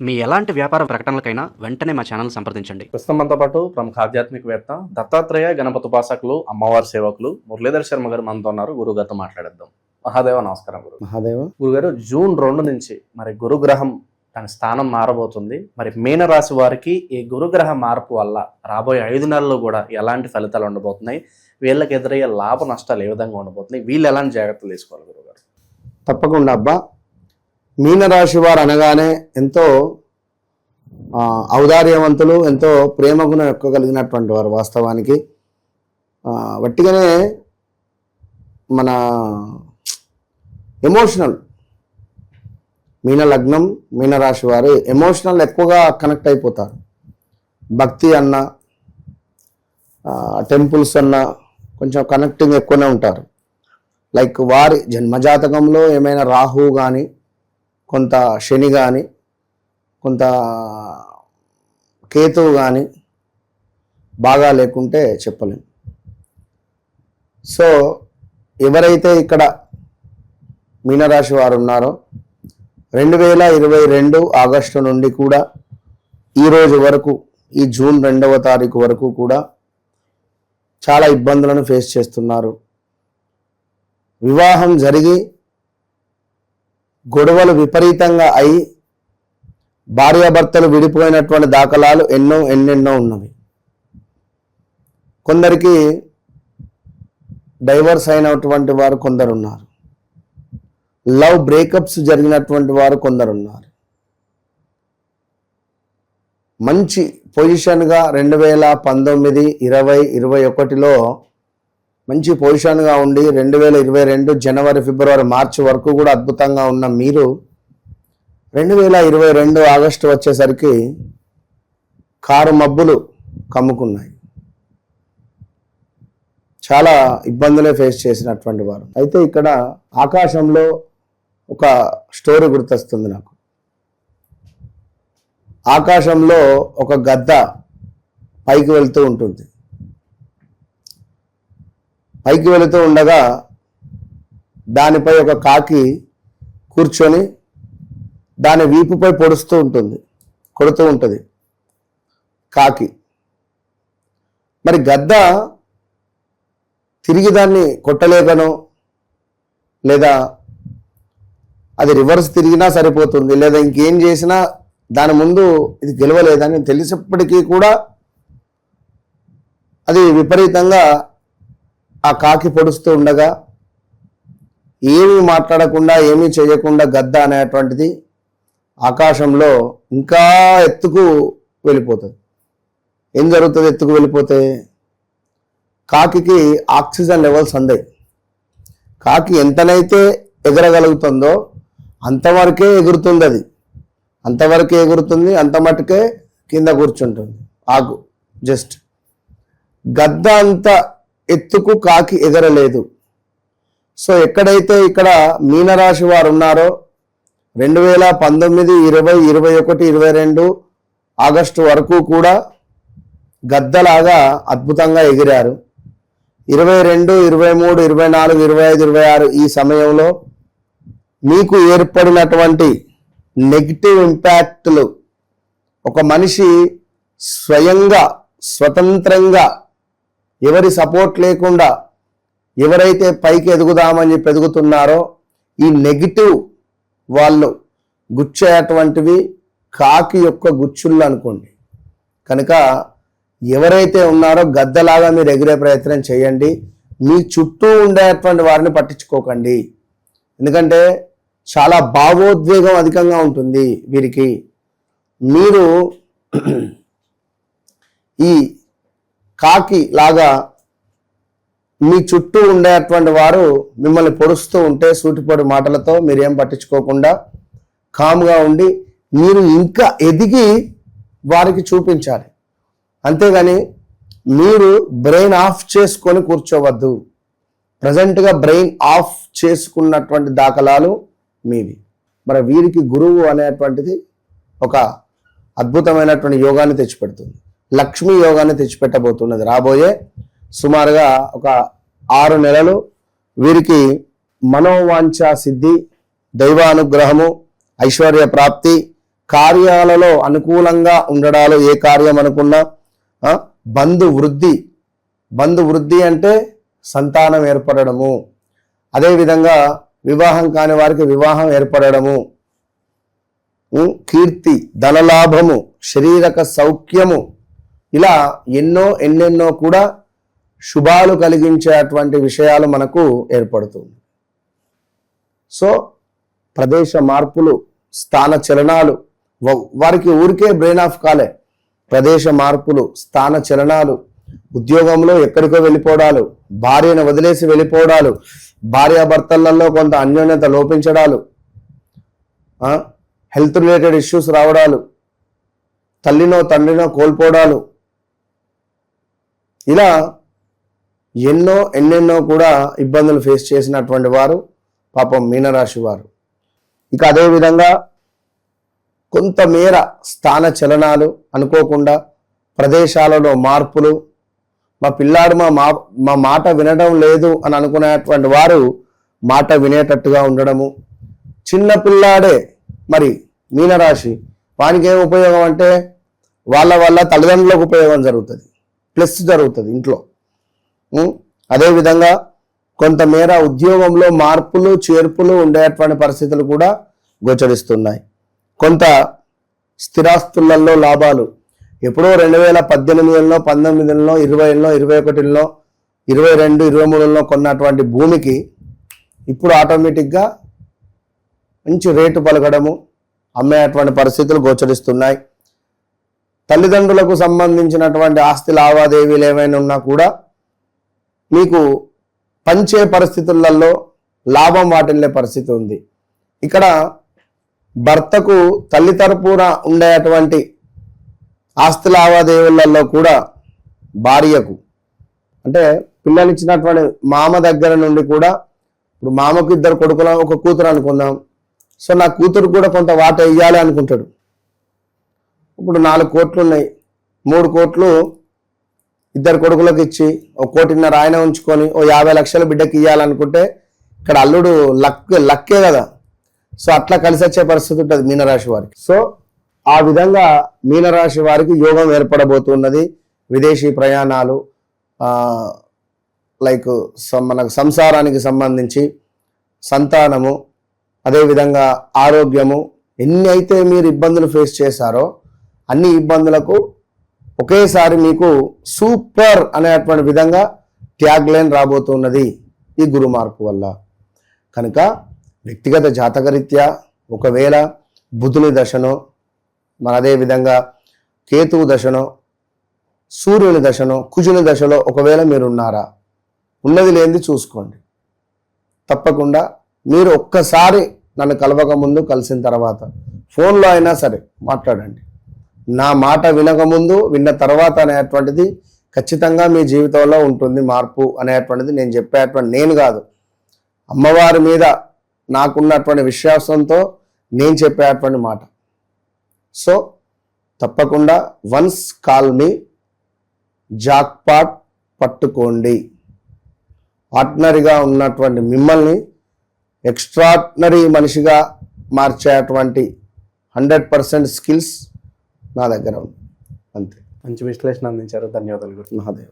మీ ఎలాంటి వ్యాపార ప్రకటనలకైనా వెంటనే మా ఛానల్ సంప్రదించండి. ప్రస్తుతం మనతో పాటు ప్రముఖ ఆధ్యాత్మికవేత్త దత్తాత్రేయ గణపతి ఉపాసకులు అమ్మవారి సేవకులు మురళీధర్ శర్మ గారు మనతో ఉన్నారు. గురువు గారితో మాట్లాడేద్దాం. మహాదేవ నమస్కారం. మహాదేవ. గురుగారు, జూన్ 2 నుంచి మరి గురుగ్రహం తన స్థానం మారబోతుంది. మరి మీనరాశి వారికి ఈ గురుగ్రహ మార్పు వల్ల రాబోయే 5 నెలల్లో కూడా ఎలాంటి ఫలితాలు ఉండబోతున్నాయి, వీళ్ళకి ఎదురయ్యే లాభ నష్టాలు ఏ విధంగా ఉండబోతున్నాయి, వీళ్ళు ఎలాంటి జాగ్రత్తలు తీసుకోవాలి గురుగారు? తప్పకుండా అబ్బా. మీనరాశి వారు అనగానే ఎంతో ఔదార్యవంతులు, ఎంతో ప్రేమ గుణం ఎక్కువ కలిగినటువంటి వారు. వాస్తవానికి వట్టిగానే మన ఎమోషనల్, మీన లగ్నం మీనరాశి వారు ఎమోషనల్ ఎక్కువగా కనెక్ట్ అయిపోతారు. భక్తి అన్న, టెంపుల్స్ అన్న కొంచెం కనెక్టింగ్ ఎక్కువనే ఉంటారు. లైక్ వారి జన్మజాతకంలో ఏమైనా రాహు కానీ, కొంత శని కానీ, కొంత కేతువు కానీ బాగా లేకుంటే చెప్పలేం. సో ఎవరైతే ఇక్కడ మీనరాశి వారు ఉన్నారో 2022 ఆగస్టు నుండి కూడా ఈ రోజు వరకు, ఈ జూన్ 2వ తారీఖు వరకు కూడా చాలా ఇబ్బందులను ఫేస్ చేస్తున్నారు. వివాహం జరిగి గొడవలు విపరీతంగా అయి భార్యాభర్తలు విడిపోయినటువంటి దాఖలాలు ఎన్నెన్నో ఉన్నవి. కొందరికి డైవర్స్ అయినటువంటి వారు కొందరున్నారు. లవ్ బ్రేకప్స్ జరిగినటువంటి వారు కొందరున్నారు. మంచి పొజిషన్గా 2019, 20, 21లో మంచి పొజిషన్గా ఉండి 2022 జనవరి, ఫిబ్రవరి, మార్చి వరకు కూడా అద్భుతంగా ఉన్న మీరు 2022 ఆగస్టు వచ్చేసరికి కారు మబ్బులు కమ్ముకున్నాయి. చాలా ఇబ్బందులే ఫేస్ చేసినటువంటి వారు. అయితే ఇక్కడ ఆకాశంలో ఒక స్టోరీ గుర్తొస్తుంది నాకు. ఆకాశంలో ఒక గద్ద పైకి వెళ్తూ ఉంటుంది. పైకి వెళుతూ ఉండగా దానిపై ఒక కాకి కూర్చొని దాని వీపుపై కొడుతూ ఉంటుంది కాకి. మరి గద్ద తిరిగి దాన్ని కొట్టలేకనో, లేదా అది రివర్స్ తిరిగినా సరిపోతుంది, లేదా ఇంకేం చేసినా దాని ముందు ఇది గెలవలేదని తెలిసినప్పటికీ కూడా అది విపరీతంగా ఆ కాకి పొడుస్తూ ఉండగా ఏమీ మాట్లాడకుండా, ఏమీ చేయకుండా గద్ద అనేటువంటిది ఆకాశంలో ఇంకా ఎత్తుకు వెళ్ళిపోతుంది. ఏం జరుగుతుంది? ఎత్తుకు వెళ్ళిపోతే కాకి ఆక్సిజన్ లెవెల్స్ అందాయి. కాకి ఎంతనైతే ఎగరగలుగుతుందో అంతవరకే ఎగురుతుంది. అది అంతవరకే ఎగురుతుంది, అంత మటుకే కింద కూర్చుంటుంది. జస్ట్ గద్ద అంత ఎత్తుకు కాకి ఎగరలేదు. సో ఎక్కడైతే ఇక్కడ మీనరాశి వారు ఉన్నారో 2019, 20, 21, 22 ఆగస్టు వరకు కూడా గద్దలాగా అద్భుతంగా ఎగిరారు. 22, 23, 24, 25, 26 ఈ సమయంలో మీకు ఏర్పడినటువంటి నెగిటివ్ ఇంపాక్ట్లు, ఒక మనిషి స్వయంగా స్వతంత్రంగా ఎవరి సపోర్ట్ లేకుండా ఎవరైతే పైకి ఎదుగుదామని చెప్పి ఎదుగుతున్నారో ఈ నెగిటివ్ వాళ్ళు గుచ్చేటువంటివి కాకి యొక్క గుచ్చుళ్ళు అనుకోండి. కనుక ఎవరైతే ఉన్నారో గద్దలాగా మీరు ఎగిరే ప్రయత్నం చేయండి. మీ చుట్టూ ఉండేటువంటి వారిని పట్టించుకోకండి. ఎందుకంటే చాలా భావోద్వేగం అధికంగా ఉంటుంది వీరికి. మీరు ఈ కాకి లాగా మీ చుట్టూ ఉండేటువంటి వారు మిమ్మల్ని పొడుస్తూ ఉంటే సూటిపోటి మాటలతో మీరేం పట్టించుకోకుండా కామ్గా ఉండి మీరు ఇంకా ఎదిగి వారికి చూపించాలి. అంతేగాని మీరు బ్రెయిన్ ఆఫ్ చేసుకొని కూర్చోవద్దు. ప్రజెంట్గా బ్రెయిన్ ఆఫ్ చేసుకున్నటువంటి దాఖలాలు మీవి. మరి వీరికి గురువు అనేటువంటిది ఒక అద్భుతమైనటువంటి యోగాన్ని తెచ్చిపెడుతుంది. లక్ష్మీ యోగాన్ని తెచ్చిపెట్టబోతున్నది. రాబోయే సుమారుగా ఒక 6 నెలలు వీరికి మనోవాంఛ సిద్ధి, దైవానుగ్రహము, ఐశ్వర్య ప్రాప్తి, కార్యాలలో అనుకూలంగా ఉండడాలు ఏ కార్యం అనుకున్నా, బంధు వృద్ధి అంటే సంతానం ఏర్పడము, అదేవిధంగా వివాహం కాని వారికి వివాహం ఏర్పడము, కీర్తి, ధనలాభము, శారీరక సౌఖ్యము, ఇలా ఎన్నెన్నో కూడా శుభాలు కలిగించేటువంటి విషయాలు మనకు ఏర్పడుతుంది. సో ప్రదేశ మార్పులు, స్థాన చలనాలు, వారికి ఊరికే బ్రెయిన్ ఆఫ్ కాలే, ప్రదేశ మార్పులు, స్థాన చలనాలు, ఉద్యోగంలో ఎక్కడికో వెళ్ళిపోవడాలు, భార్యను వదిలేసి వెళ్ళిపోవడాలు, భార్యాభర్తలలో కొంత అన్యోన్యత లోపించడాలు, హెల్త్ రిలేటెడ్ ఇష్యూస్ రావడాలు, తల్లినో తండ్రినో కోల్పోవడాలు, ఇలా ఎన్నెన్నో కూడా ఇబ్బందులు ఫేస్ చేసినటువంటి వారు పాపం మీనరాశి వారు. ఇక అదేవిధంగా కొంతమేర స్థాన చలనాలు, అనుకోకుండా ప్రదేశాలలో మార్పులు, మా పిల్లాడు మా మాట వినడం లేదు అని అనుకునేటువంటి వారు మాట వినేటట్టుగా ఉండడము. చిన్న పిల్లాడే మరి మీనరాశి, వానికి ఏం ఉపయోగం అంటే వాళ్ళ తల్లిదండ్రులకు ఉపయోగం జరుగుతుంది, ప్లస్ జరుగుతుంది ఇంట్లో. అదేవిధంగా కొంతమేర ఉద్యోగంలో మార్పులు చేర్పులు ఉండేటువంటి పరిస్థితులు కూడా గోచరిస్తున్నాయి. కొంత స్థిరాస్తులలో లాభాలు, ఎప్పుడో 2018లో 19లో 20లో 21లో 22 23లో కొన్నటువంటి భూమికి ఇప్పుడు ఆటోమేటిక్గా మంచి రేటు పలకడము, అమ్మేటువంటి పరిస్థితులు గోచరిస్తున్నాయి. తల్లిదండ్రులకు సంబంధించినటువంటి ఆస్తి లావాదేవీలు ఏమైనా ఉన్నా కూడా మీకు పంచే పరిస్థితులలో లాభం వాటిల్లే పరిస్థితి ఉంది. ఇక్కడ భర్తకు తల్లి తరపున ఉండేటువంటి ఆస్తి లావాదేవీలలో కూడా భార్యకు, అంటే పిల్లనిచ్చినటువంటి మామ దగ్గర నుండి కూడా, ఇప్పుడు మామకు 2 కొడుకులు ఒక కూతురు అనుకుందాం, సో నా కూతురు కూడా కొంత వాట ఇవ్వాలి అనుకుంటాడు. ఇప్పుడు 4 కోట్లు ఉన్నాయి, 3 కోట్లు 2 కొడుకులకు ఇచ్చి 1.5 కోటి ఆయన ఉంచుకొని 50 లక్షల బిడ్డకి ఇవ్వాలనుకుంటే ఇక్కడ అల్లుడు లక్కే కదా. సో అట్లా కలిసి వచ్చే పరిస్థితి ఉంటుంది మీనరాశి వారికి. సో ఆ విధంగా మీనరాశి వారికి యోగం ఏర్పడబోతున్నది. విదేశీ ప్రయాణాలు, లైక్ మనకు సంసారానికి సంబంధించి సంతానము, అదేవిధంగా ఆరోగ్యము, ఎన్ని అయితే మీరు ఇబ్బందులు ఫేస్ చేశారో అన్ని ఇబ్బందులకు ఒకేసారి మీకు సూపర్ అనేటువంటి విధంగా ట్యాగ్ లైన్ రాబోతున్నది ఈ గురు మార్పు వల్ల. కనుక వ్యక్తిగత జాతకరీత్యా ఒకవేళ బుధుని దశనో, మరి అదేవిధంగా కేతువు దశనో, సూర్యుని దశనో, కుజుని దశలో ఒకవేళ మీరు ఉన్నారా, ఉన్నది లేనిది చూసుకోండి. తప్పకుండా మీరు ఒక్కసారి నన్ను కలవక ముందు, కలిసిన తర్వాత ఫోన్లో అయినా సరే మాట్లాడండి. నా మాట వినకముందు విన్న తర్వాత అనేటువంటిది ఖచ్చితంగా మీ జీవితంలో ఉంటుంది మార్పు అనేటువంటిది. నేను చెప్పేటువంటి, నేను కాదు, అమ్మవారి మీద నాకున్నటువంటి విశ్వాసంతో నేను చెప్పేటువంటి మాట. సో తప్పకుండా వన్స్ కాల్ మీ, జాక్పాట్ పట్టుకోండి. ఆర్డినరీగా ఉన్నటువంటి మిమ్మల్ని ఎక్స్ట్రాడినరీ మనిషిగా మార్చేటువంటి 100% స్కిల్స్ నా దగ్గర ఉంది. అంతే. మంచి విశ్లేషణ అందించారు. ధన్యవాదాలు గురు. మహాదేవ్.